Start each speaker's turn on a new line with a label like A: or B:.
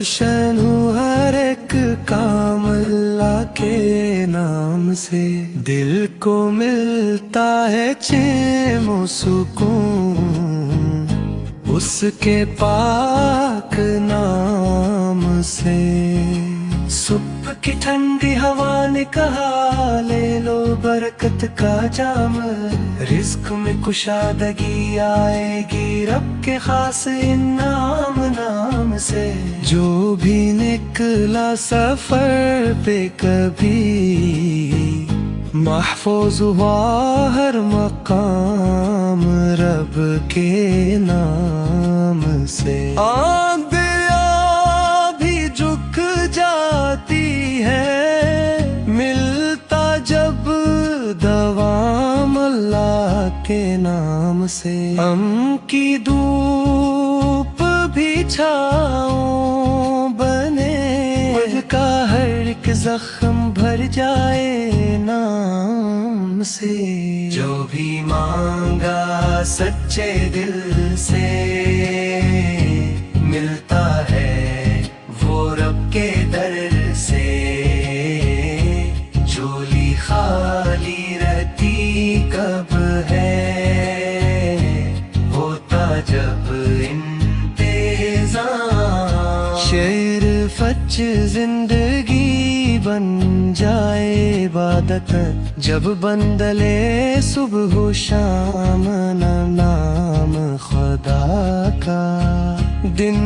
A: रोशन हूँ हर एक काम अल्लाह के नाम से, दिल को मिलता है चैन व सुकून उसके पाक नाम से। सुबह की ठंडी हवा ने कहा ले लो बरकत का जाम, रिस्क में कुशादगी आएगी रब के खास इनाम नाम से। जो भी निकला सफर पे कभी महफूज हुआ हर मकाम रब के नाम से। झुक जाती है मिलता जब दवाम अल्लाह के नाम से। हम की धूप भी छाँव बने, वजह का हर एक जख्म भर जाए नाम से। जो भी मांगा सच्चे दिल से मिलता है वो रब के दर से। झोली खाली रहती कब है, होता जब इंतज़ाम। शेर फच जिंदगी बन जाए इबादत, जब बंदले सुबह शाम नाम खुदा का। दिन